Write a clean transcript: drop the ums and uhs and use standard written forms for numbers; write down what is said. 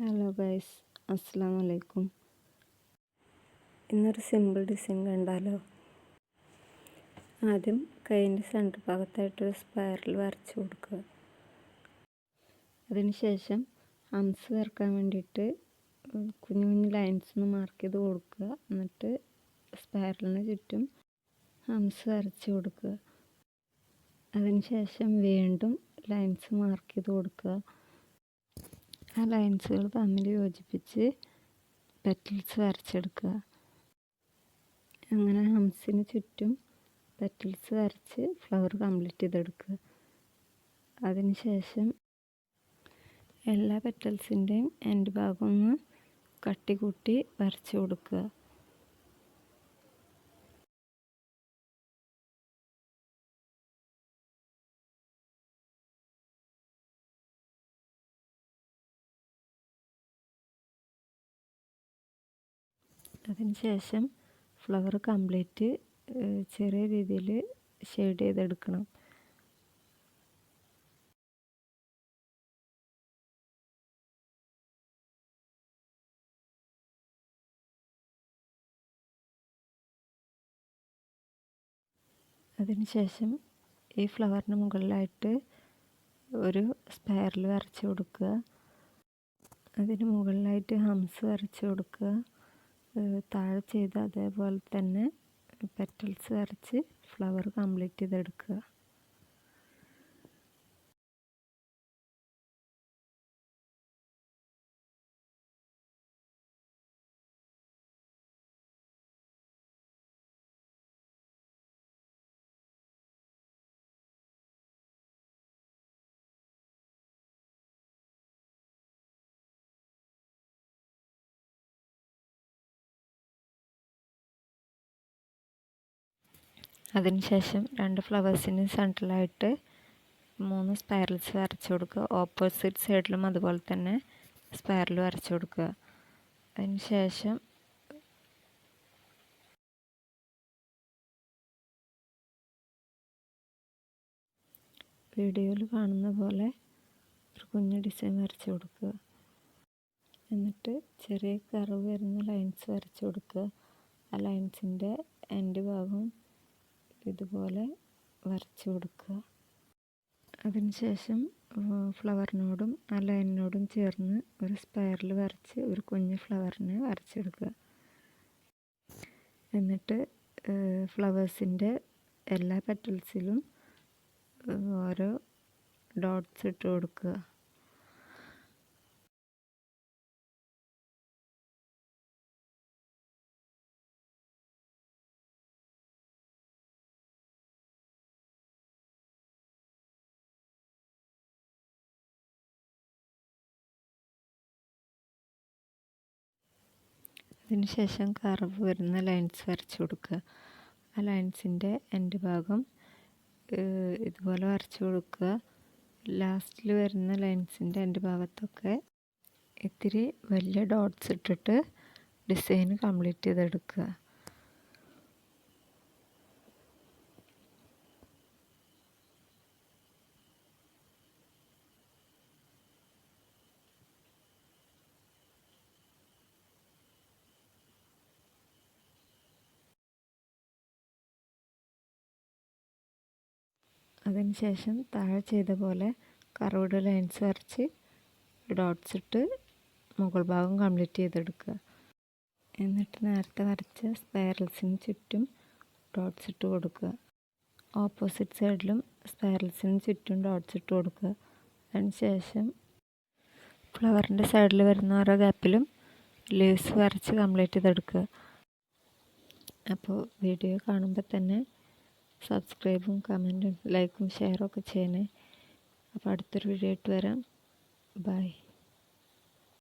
Hello guys, അസ്സാം വലൈക്കും. ഇന്നൊരു സിമ്പിൾ ഡിസൈൻ കണ്ടാലോ. ആദ്യം കൈയിൻ്റെ സെൻറ്റർ ഭാഗത്തായിട്ടൊരു സ്പൈറൽ വരച്ച് കൊടുക്കുക. അതിനുശേഷം ഹംസ് വരക്കാൻ വേണ്ടിയിട്ട് കുഞ്ഞു കുഞ്ഞു ലൈൻസ് ഒന്ന് മാർക്ക് ചെയ്ത് കൊടുക്കുക. എന്നിട്ട് സ്പൈറലിന് ചുറ്റും ഹംസ് വരച്ച് കൊടുക്കുക. അതിനുശേഷം വീണ്ടും ലൈൻസ് മാർക്ക് ചെയ്ത് കൊടുക്കുക. ആ ലൈൻസുകൾ തമ്മിൽ യോജിപ്പിച്ച് പെറ്റൽസ് വരച്ചെടുക്കുക. അങ്ങനെ ഹംസിന് ചുറ്റും പെറ്റൽസ് വരച്ച് ഫ്ലവർ കംപ്ലീറ്റ് ചെയ്തെടുക്കുക. അതിനുശേഷം എല്ലാ പെറ്റൽസിൻ്റെയും എൻഡ് ഭാഗം ഒന്ന് കട്ടി കൂട്ടി വരച്ച് കൊടുക്കുക. അതിനുശേഷം ഫ്ലവർ കംപ്ലീറ്റ് ചെറിയ രീതിയിൽ ഷെയ്ഡ് ചെയ്തെടുക്കണം. അതിനുശേഷം ഈ ഫ്ലവറിന് മുകളിലായിട്ട് ഒരു സ്പൈറൽ വരച്ച് കൊടുക്കുക. അതിന് മുകളിലായിട്ട് ഹംസ് വരച്ച് കൊടുക്കുക. താഴെ ചെയ്ത് അതേപോലെ തന്നെ പെറ്റൽസ് വരച്ച് ഫ്ലവർ കംപ്ലീറ്റ് ചെയ്തെടുക്കുക. അതിനുശേഷം രണ്ട് ഫ്ലവേഴ്സിന് സെൻട്രലായിട്ട് 3 സ്പൈറൽസ് വരച്ച് കൊടുക്കുക. ഓപ്പോസിറ്റ് സൈഡിലും അതുപോലെ തന്നെ സ്പൈറൽ വരച്ച് കൊടുക്കുക. അതിനുശേഷം വീഡിയോയിൽ കാണുന്ന പോലെ ഒരു കുഞ്ഞു ഡിസൈൻ വരച്ച് കൊടുക്കുക. എന്നിട്ട് ചെറിയ കർവ് വരുന്ന ലൈൻസ് വരച്ച് കൊടുക്കുക. ആ ലൈൻസിൻ്റെ എൻഡ് ഭാഗം ഇതുപോലെ വരച്ച് കൊടുക്കുക. അതിനുശേഷം ഫ്ലവറിനോടും ആ ലൈനിനോടും ചേർന്ന് ഒരു സ്പൈറൽ വരച്ച് ഒരു കുഞ്ഞ് ഫ്ലവറിനെ വരച്ചെടുക്കുക. എന്നിട്ട് ഫ്ലവേഴ്സിൻ്റെ എല്ലാ പെറ്റൽസിലും ഓരോ ഡോട്ട്സ് ഇട്ട് കൊടുക്കുക. അതിനുശേഷം കർവ് വരുന്ന ലൈൻസ് വരച്ച് കൊടുക്കുക. ആ ലൈൻസിൻ്റെ എൻഡ് ഭാഗം ഇതുപോലെ വരച്ച് കൊടുക്കുക. ലാസ്റ്റിൽ വരുന്ന ലൈൻസിൻ്റെ എൻഡ് ഭാഗത്തൊക്കെ ഇത്തിരി വലിയ ഡോട്ട്സ് ഇട്ടിട്ട് ഡിസൈൻ കംപ്ലീറ്റ് ചെയ്തെടുക്കുക. അതിനുശേഷം താഴെ ചെയ്ത പോലെ കർവ്ഡ് ലൈൻസ് വരച്ച് ഡോട്ട്സ് ഇട്ട് മുകൾ ഭാഗം കംപ്ലീറ്റ് ചെയ്തെടുക്കുക. എന്നിട്ട് നേരത്തെ വരച്ച സ്പൈറൽസിന് ചുറ്റും ഡോട്ട്സ് ഇട്ട് കൊടുക്കുക. ഓപ്പോസിറ്റ് സൈഡിലും സ്പൈറൽസിന് ചുറ്റും ഡോട്ട്സ് ഇട്ട് കൊടുക്കുക. അതിനുശേഷം ഫ്ലവറിൻ്റെ സൈഡിൽ വരുന്ന ഓരോ ഗ്യാപ്പിലും ലീവ്സ് വരച്ച് കംപ്ലീറ്റ് ചെയ്തെടുക്കുക. അപ്പോൾ വീഡിയോ കാണുമ്പോൾ തന്നെ സബ്സ്ക്രൈബും കമൻറ്റും ലൈക്കും ഷെയറും ഒക്കെ ചെയ്യണേ. അപ്പോൾ അടുത്തൊരു വീഡിയോ ആയിട്ട് വരാം. ബൈ.